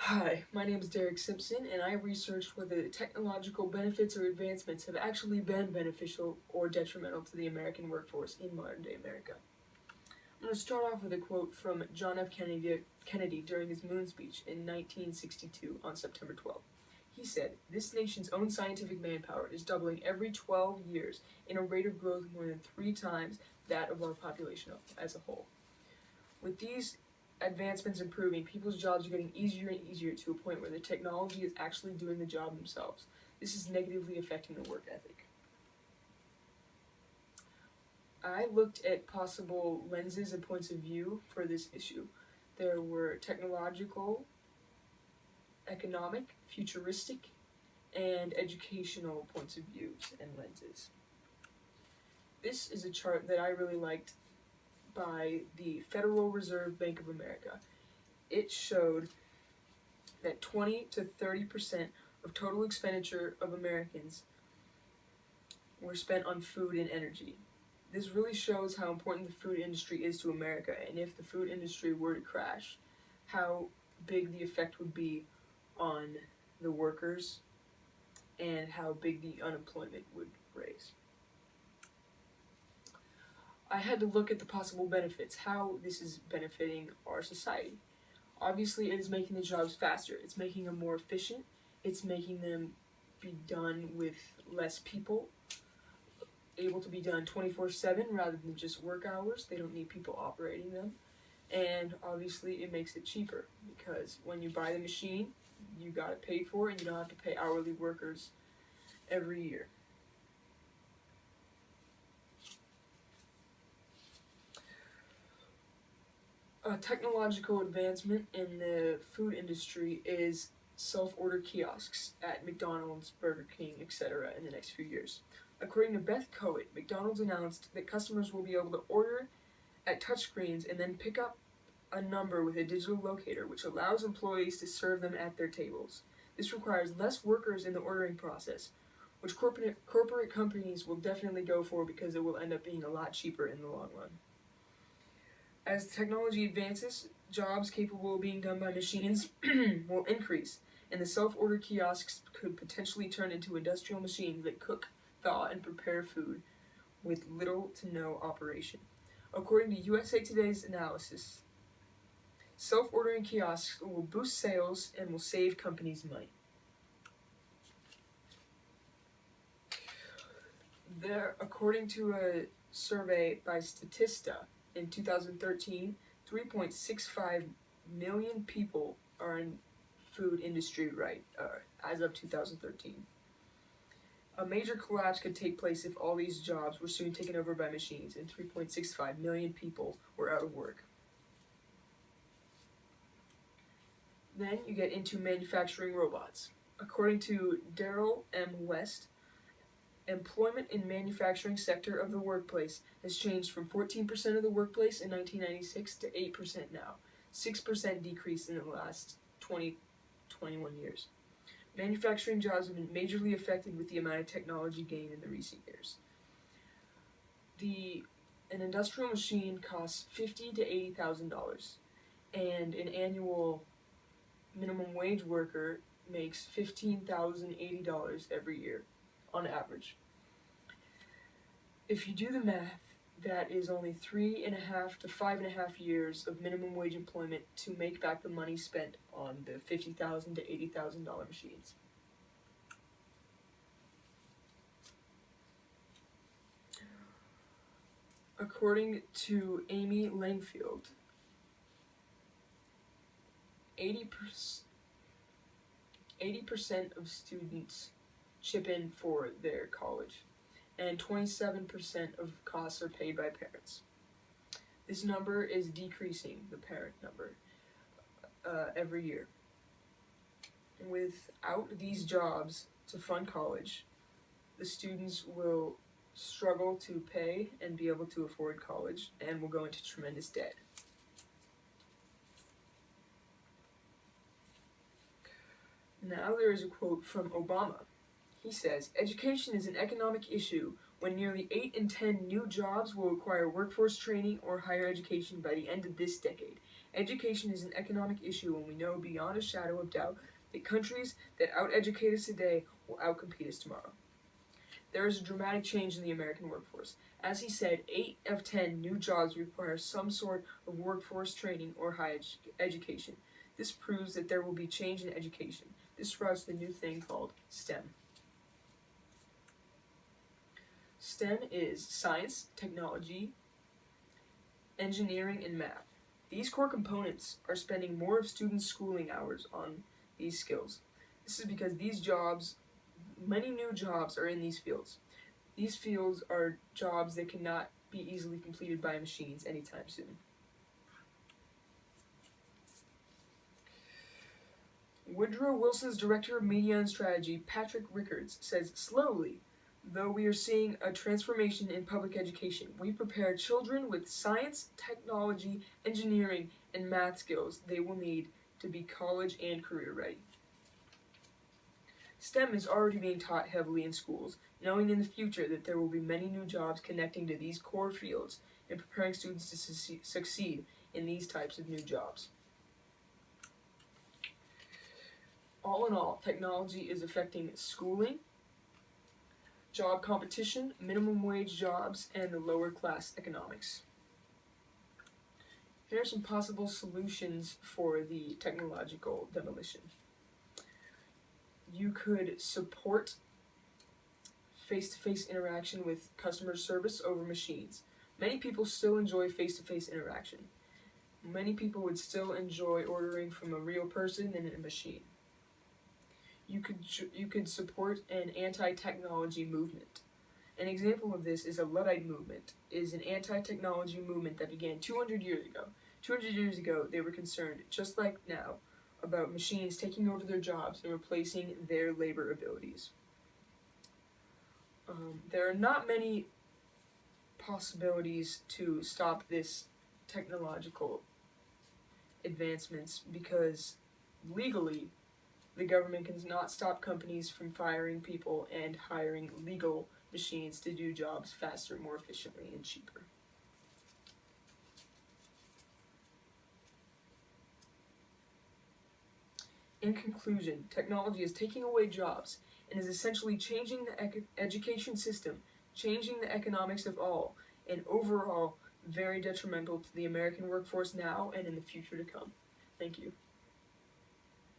Hi, my name is Derek Simpson, and I researched whether technological benefits or advancements have actually been beneficial or detrimental to the American workforce in modern-day America. I'm going to start off with a quote from John F. Kennedy during his Moon speech in 1962 on September 12th. He said, "This nation's own scientific manpower is doubling every 12 years in a rate of growth more than 3 times that of our population as a whole." With these advancements improving, people's jobs are getting easier and easier to a point where the technology is actually doing the job themselves. This is negatively affecting the work ethic. I looked at possible lenses and points of view for this issue. There were technological, economic, futuristic, and educational points of views and lenses. This is a chart that I really liked by the Federal Reserve Bank of America. It showed that 20 to 30% of total expenditure of Americans were spent on food and energy. This really shows how important the food industry is to America, and if the food industry were to crash, how big the effect would be on the workers and how big the unemployment would raise. I had to look at the possible benefits, how this is benefiting our society. Obviously, it is making the jobs faster. It's making them more efficient. It's making them be done with less people, able to be done 24/7 rather than just work hours. They don't need people operating them. And obviously, it makes it cheaper because when you buy the machine, you got it paid for and you don't have to pay hourly workers every year. A technological advancement in the food industry is self-order kiosks at McDonald's, Burger King, etc. in the next few years. According to Beth Coet, McDonald's announced that customers will be able to order at touchscreens and then pick up a number with a digital locator, which allows employees to serve them at their tables. This requires less workers in the ordering process, which corporate companies will definitely go for because it will end up being a lot cheaper in the long run. As technology advances, jobs capable of being done by machines will increase, and the self-order kiosks could potentially turn into industrial machines that cook, thaw, and prepare food with little to no operation. According to USA Today's analysis, self-ordering kiosks will boost sales and will save companies money. According to a survey by Statista, in 2013, 3.65 million people are in food industry as of 2013. A major collapse could take place if all these jobs were soon taken over by machines and 3.65 million people were out of work. Then you get into manufacturing robots. According to Daryl M. West, employment in manufacturing sector of the workplace has changed from 14% of the workplace in 1996 to 8% now, 6% decrease in the last 21 years. Manufacturing jobs have been majorly affected with the amount of technology gained in the recent years. An industrial machine costs $50,000 to $80,000, and an annual minimum wage worker makes $15,080 every year on average. If you do the math, that is only 3.5 to 5.5 years of minimum wage employment to make back the money spent on the $50,000 to $80,000 machines. According to Amy Langfield, 80% of students chip in for their college, and 27% of costs are paid by parents. This number is decreasing, the parent number, every year. Without these jobs to fund college, the students will struggle to pay and be able to afford college and will go into tremendous debt. Now there is a quote from Obama. He says, "Education is an economic issue when nearly 8 in 10 new jobs will require workforce training or higher education by the end of this decade. Education is an economic issue, and we know beyond a shadow of doubt that countries that out-educate us today will outcompete us tomorrow. There is a dramatic change in the American workforce. As he said, 8 of 10 new jobs require some sort of workforce training or higher education. This proves that there will be change in education. This sprouts the new thing called STEM. STEM is science, technology, engineering, and math. These core components are spending more of students' schooling hours on these skills. This is because many new jobs are in these fields. These fields are jobs that cannot be easily completed by machines anytime soon. Woodrow Wilson's director of media and strategy, Patrick Rickards, says, slowly, though we are seeing a transformation in public education, we prepare children with science, technology, engineering, and math skills they will need to be college and career ready. STEM is already being taught heavily in schools, knowing in the future that there will be many new jobs connecting to these core fields and preparing students to succeed in these types of new jobs. All in all, technology is affecting schooling, job competition, minimum wage jobs, and the lower class economics. Here are some possible solutions for the technological demolition. You could support face-to-face interaction with customer service over machines. Many people still enjoy face-to-face interaction. Many people would still enjoy ordering from a real person than a machine. You could support an anti-technology movement. An example of this is a Luddite movement, is an anti-technology movement that began 200 years ago. 200 years ago, they were concerned, just like now, about machines taking over their jobs and replacing their labor abilities. There are not many possibilities to stop this technological advancements because legally the government cannot stop companies from firing people and hiring legal machines to do jobs faster, more efficiently, and cheaper. In conclusion, technology is taking away jobs and is essentially changing the education system, changing the economics of all, and overall very detrimental to the American workforce now and in the future to come. Thank you.